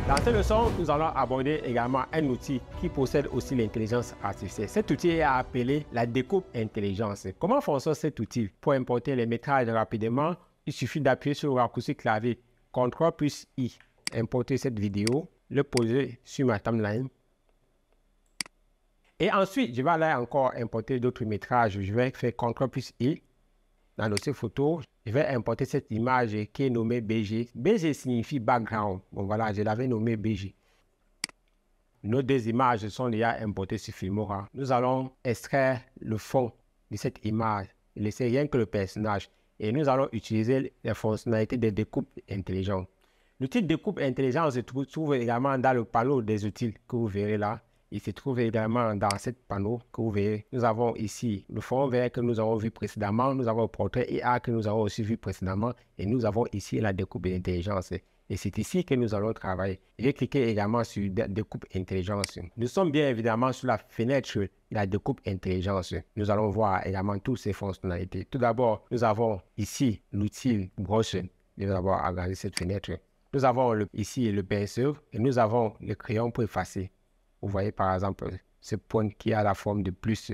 Dans cette leçon, nous allons aborder également un outil qui possède aussi l'intelligence artificielle. Cet outil est appelé la découpe intelligence. Comment fonctionne cet outil? Pour importer les métrages rapidement, il suffit d'appuyer sur le raccourci clavier CTRL plus I. Importer cette vidéo, le poser sur ma timeline. Et ensuite, je vais aller encore importer d'autres métrages. Je vais faire CTRL plus I. Dans le dossier photo, je vais importer cette image qui est nommée BG. BG signifie background. Bon voilà, je l'avais nommé BG. Nos deux images sont déjà importées sur Filmora. Nous allons extraire le fond de cette image, laisser rien que le personnage. Et nous allons utiliser les fonctionnalités de découpe intelligente. L'outil de découpe intelligente se trouve également dans le panneau des outils que vous verrez là. Il se trouve également dans ce panneau que vous verrez. Nous avons ici le fond vert que nous avons vu précédemment. Nous avons le portrait IA que nous avons aussi vu précédemment. Et nous avons ici la découpe d'intelligence. Et c'est ici que nous allons travailler. Je vais cliquer également sur découpe intelligence. Nous sommes bien évidemment sur la fenêtre de la découpe intelligence. Nous allons voir également toutes ces fonctionnalités. Tout d'abord, nous avons ici l'outil broche. Je vais d'abord regarder cette fenêtre. Nous avons ici le pinceau et nous avons le crayon pour effacer. Vous voyez par exemple ce point qui a la forme de plus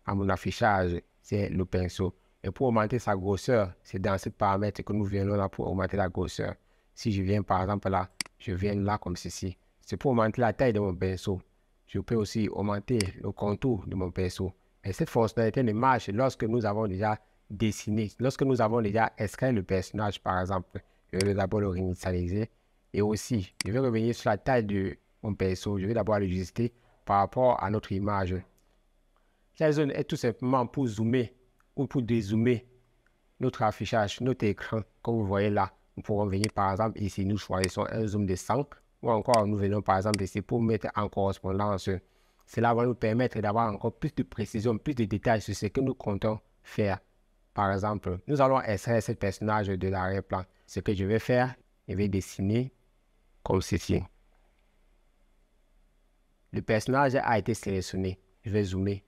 à mon affichage, c'est le pinceau. Et pour augmenter sa grosseur, c'est dans ce paramètre que nous venons là pour augmenter la grosseur. Si je viens par exemple là, je viens là comme ceci. C'est pour augmenter la taille de mon pinceau. Je peux aussi augmenter le contour de mon pinceau. Et cette fonctionnalité ne marche lorsque nous avons déjà dessiné, lorsque nous avons déjà extrait le personnage par exemple. Je vais d'abord le réinitialiser. Et aussi, je vais revenir sur la taille de mon pinceau. Je vais d'abord l'ajuster par rapport à notre image. Cette zone est tout simplement pour zoomer ou pour dézoomer notre affichage, notre écran, comme vous voyez là. Nous pourrons venir par exemple ici, nous choisissons un zoom de 100 ou encore nous venons par exemple ici pour mettre en correspondance. Cela va nous permettre d'avoir encore plus de précision, plus de détails sur ce que nous comptons faire. Par exemple, nous allons extraire ce personnage de l'arrière-plan. Ce que je vais faire, je vais dessiner comme ceci. Le personnage a été sélectionné. Je vais zoomer.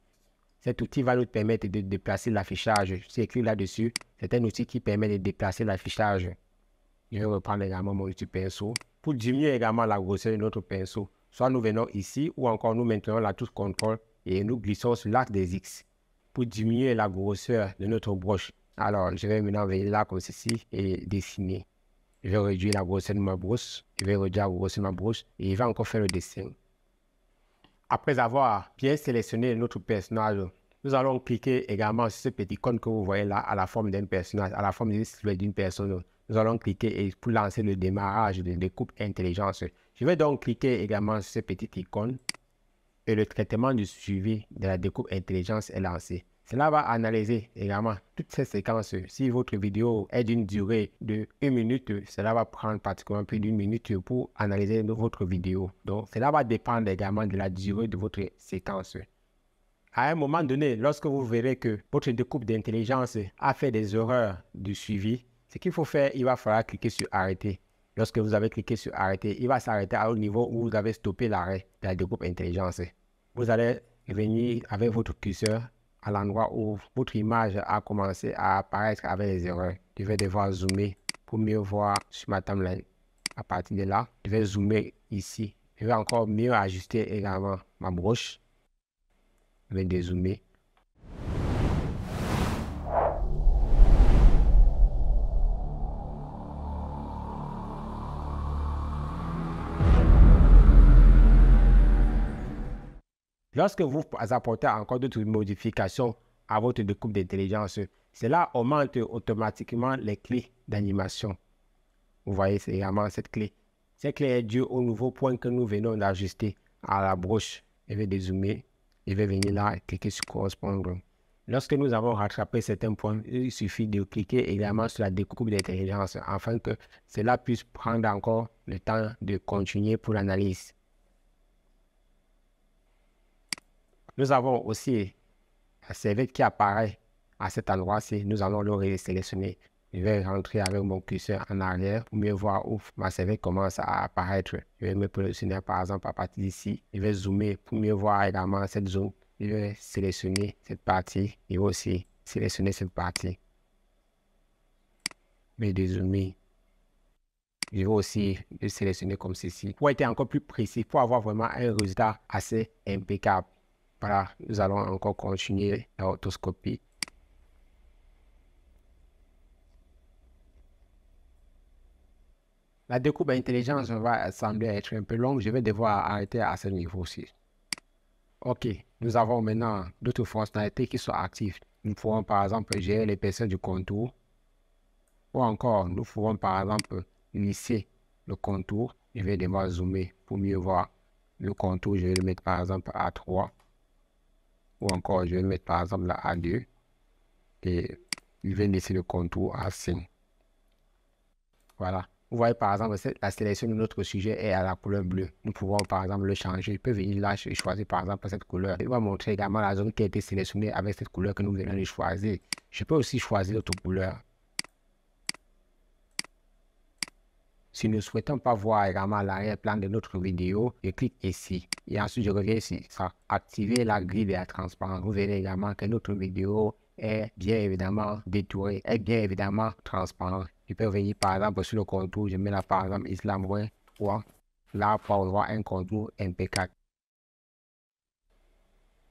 Cet outil va nous permettre de déplacer l'affichage. C'est écrit là-dessus. C'est un outil qui permet de déplacer l'affichage. Je vais reprendre également mon outil pinceau. Pour diminuer également la grosseur de notre pinceau, soit nous venons ici ou encore nous maintenons la touche CTRL et nous glissons sur l'axe des X. Pour diminuer la grosseur de notre broche, alors je vais maintenant venir là comme ceci et dessiner. Je vais réduire la grosseur de ma broche. Je vais réduire la grosseur de ma broche et je vais encore faire le dessin. Après avoir bien sélectionné notre personnage, nous allons cliquer également sur ce petit icône que vous voyez là à la forme d'un personnage, à la forme d'une personne. Nous allons cliquer pour lancer le démarrage de découpe intelligence. Je vais donc cliquer également sur ce petit icône et le traitement du suivi de la découpe intelligence est lancé. Cela va analyser également toutes ces séquences. Si votre vidéo est d'une durée de 1 minute, cela va prendre pratiquement plus d'1 minute pour analyser votre vidéo. Donc, cela va dépendre également de la durée de votre séquence. À un moment donné, lorsque vous verrez que votre découpe d'intelligence a fait des erreurs de suivi, ce qu'il faut faire, il va falloir cliquer sur arrêter. Lorsque vous avez cliqué sur arrêter, il va s'arrêter au niveau où vous avez stoppé l'arrêt de la découpe intelligence. Vous allez venir avec votre curseur à l'endroit où votre image a commencé à apparaître avec les erreurs. Je vais devoir zoomer pour mieux voir sur ma timeline. À partir de là, je vais zoomer ici. Je vais encore mieux ajuster également ma broche. Je vais dézoomer. Lorsque vous apportez encore d'autres modifications à votre découpe d'intelligence, cela augmente automatiquement les clés d'animation. Vous voyez, c'est également cette clé. Cette clé est due au nouveau point que nous venons d'ajuster à la broche. Je vais dézoomer. Je vais venir là et cliquer sur correspondre. Lorsque nous avons rattrapé certains points, il suffit de cliquer également sur la découpe d'intelligence afin que cela puisse prendre encore le temps de continuer pour l'analyse. Nous avons aussi un serviette qui apparaît à cet endroit-ci. Nous allons le sélectionner. Je vais rentrer avec mon curseur en arrière pour mieux voir où ma serviette commence à apparaître. Je vais me positionner par exemple à partir d'ici. Je vais zoomer pour mieux voir également cette zone. Je vais sélectionner cette partie et aussi sélectionner cette partie. Je vais dézoomer. Je vais aussi le sélectionner comme ceci pour être encore plus précis, pour avoir vraiment un résultat assez impeccable. Voilà, nous allons encore continuer la rotoscopie. La découpe intelligence va sembler être un peu longue. Je vais devoir arrêter à ce niveau-ci. OK, nous avons maintenant d'autres fonctionnalités qui sont actives. Nous pouvons par exemple gérer l'épaisseur du contour. Ou encore, nous pouvons par exemple lisser le contour. Je vais devoir zoomer pour mieux voir le contour. Je vais le mettre par exemple à 3. Ou encore, je vais le mettre par exemple à 2. Et je vais laisser le contour à 5. Voilà. Vous voyez par exemple, la sélection de notre sujet est à la couleur bleue. Nous pouvons par exemple le changer. Je peux venir là et choisir par exemple cette couleur. Il va montrer également la zone qui a été sélectionnée avec cette couleur que nous venons de choisir. Je peux aussi choisir d'autres couleurs. Si nous ne souhaitons pas voir également l'arrière-plan de notre vidéo, je clique ici. Et ensuite, je reviens ici. Ça, activer la grille de la transparence. Vous verrez également que notre vidéo est bien évidemment détourée, est bien évidemment transparente. Je peux venir par exemple sur le contour. Je mets là par exemple Islam 3. Là, pour avoir un contour impeccable.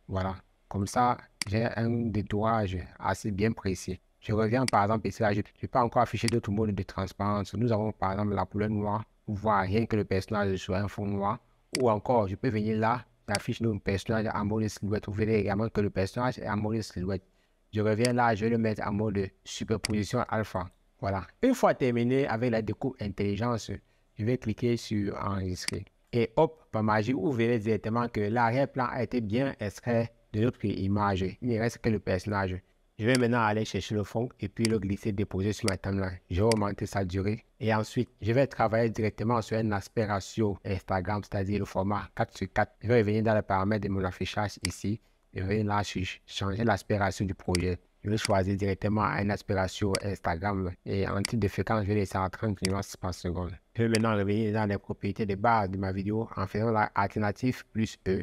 Voilà. Comme ça, j'ai un détourage assez bien précis. Je reviens par exemple ici, là, je ne peux pas encore afficher d'autres modes de transparence. Nous avons par exemple la couleur noire pour voir rien que le personnage sur un fond noir. Ou encore, je peux venir là, j'affiche notre personnage en mode silhouette. Vous verrez également que le personnage est en mode silhouette. Je reviens là, je vais le mettre en mode superposition alpha. Voilà. Une fois terminé avec la découpe intelligence, je vais cliquer sur enregistrer. Et hop, par magie, vous verrez directement que l'arrière-plan a été bien extrait de notre image. Il ne reste que le personnage. Je vais maintenant aller chercher le fond et puis le glisser, déposer sur ma timeline. Je vais augmenter sa durée. Et ensuite, je vais travailler directement sur un aspect ratio Instagram, c'est-à-dire le format 4:4. Je vais revenir dans les paramètres de mon affichage ici. Je vais là changer l'aspect ratio du projet. Je vais choisir directement un aspect ratio Instagram et en titre de fréquence, je vais laisser à 30 nuances par seconde. Je vais maintenant revenir dans les propriétés de base de ma vidéo en faisant la alternative plus E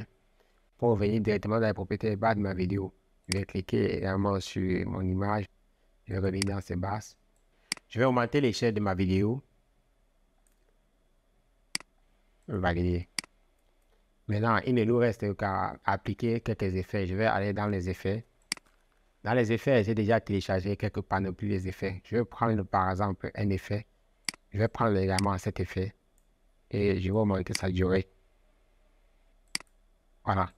pour revenir directement dans les propriétés de base de ma vidéo. Je vais cliquer également sur mon image. Je vais revenir dans ces bases. Je vais augmenter l'échelle de ma vidéo. Valider. Maintenant, il ne nous reste qu'à appliquer quelques effets. Je vais aller dans les effets. Dans les effets, j'ai déjà téléchargé quelques panoplies des effets. Je vais prendre par exemple un effet. Je vais prendre également cet effet. Et je vais augmenter sa durée. Voilà.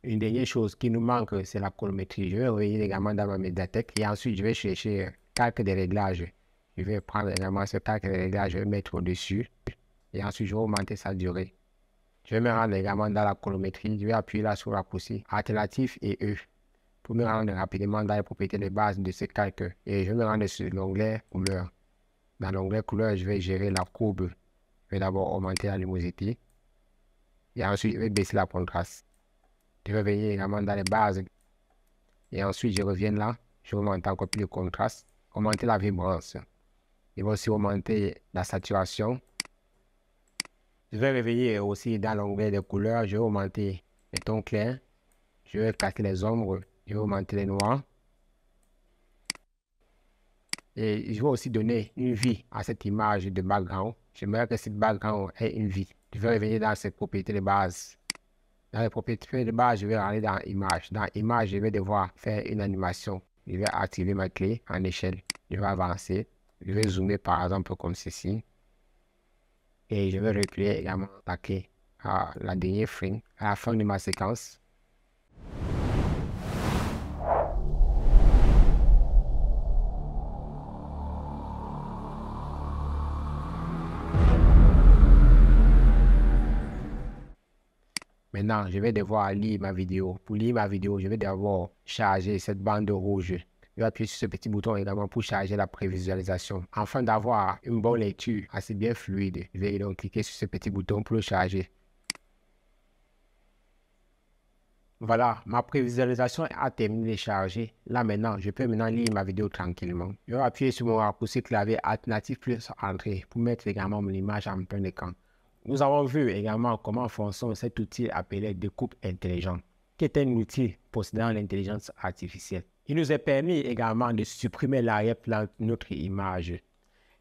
Une dernière chose qui nous manque, c'est la colorimétrie. Je vais revenir également dans ma médiathèque. Et ensuite, je vais chercher calque des réglages. Je vais prendre également ce calque des réglages. Je vais mettre au-dessus. Et ensuite, je vais augmenter sa durée. Je vais me rendre également dans la colorimétrie. Je vais appuyer là sur la raccourci Alternative et E pour me rendre rapidement dans les propriétés de base de ce calque. Et je vais me rendre sur l'onglet couleur. Dans l'onglet couleur, je vais gérer la courbe. Je vais d'abord augmenter la luminosité. Et ensuite, je vais baisser la contraste. Je vais venir également dans les bases. Et ensuite, je reviens là. Je augmente encore plus le contraste. Augmenter la vibrance. Je vais aussi augmenter la saturation. Je vais revenir aussi dans l'onglet des couleurs. Je vais augmenter les tons clairs. Je vais casser les ombres. Je vais augmenter les noirs. Et je vais aussi donner une vie à cette image de background. J'aimerais que cette background ait une vie. Je vais revenir dans cette propriété de base. Dans les propriétés de base, je vais aller dans Image. Dans Image, je vais devoir faire une animation. Je vais activer ma clé en échelle. Je vais avancer. Je vais zoomer par exemple comme ceci. Et je vais reculer également la clé à la dernière frame, à la fin de ma séquence. Maintenant, je vais devoir lire ma vidéo. Pour lire ma vidéo, je vais d'abord charger cette bande rouge. Je vais appuyer sur ce petit bouton également pour charger la prévisualisation. Afin d'avoir une bonne lecture assez bien fluide, je vais donc cliquer sur ce petit bouton pour le charger. Voilà, ma prévisualisation a terminé de charger. Là maintenant, je peux maintenant lire ma vidéo tranquillement. Je vais appuyer sur mon raccourci clavier alternatif plus entrée pour mettre également mon image en plein écran. Nous avons vu également comment fonctionne cet outil appelé découpe intelligente, qui est un outil possédant l'intelligence artificielle. Il nous est permis également de supprimer l'arrière-plan de notre image.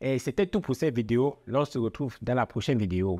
Et c'était tout pour cette vidéo. On se retrouve dans la prochaine vidéo.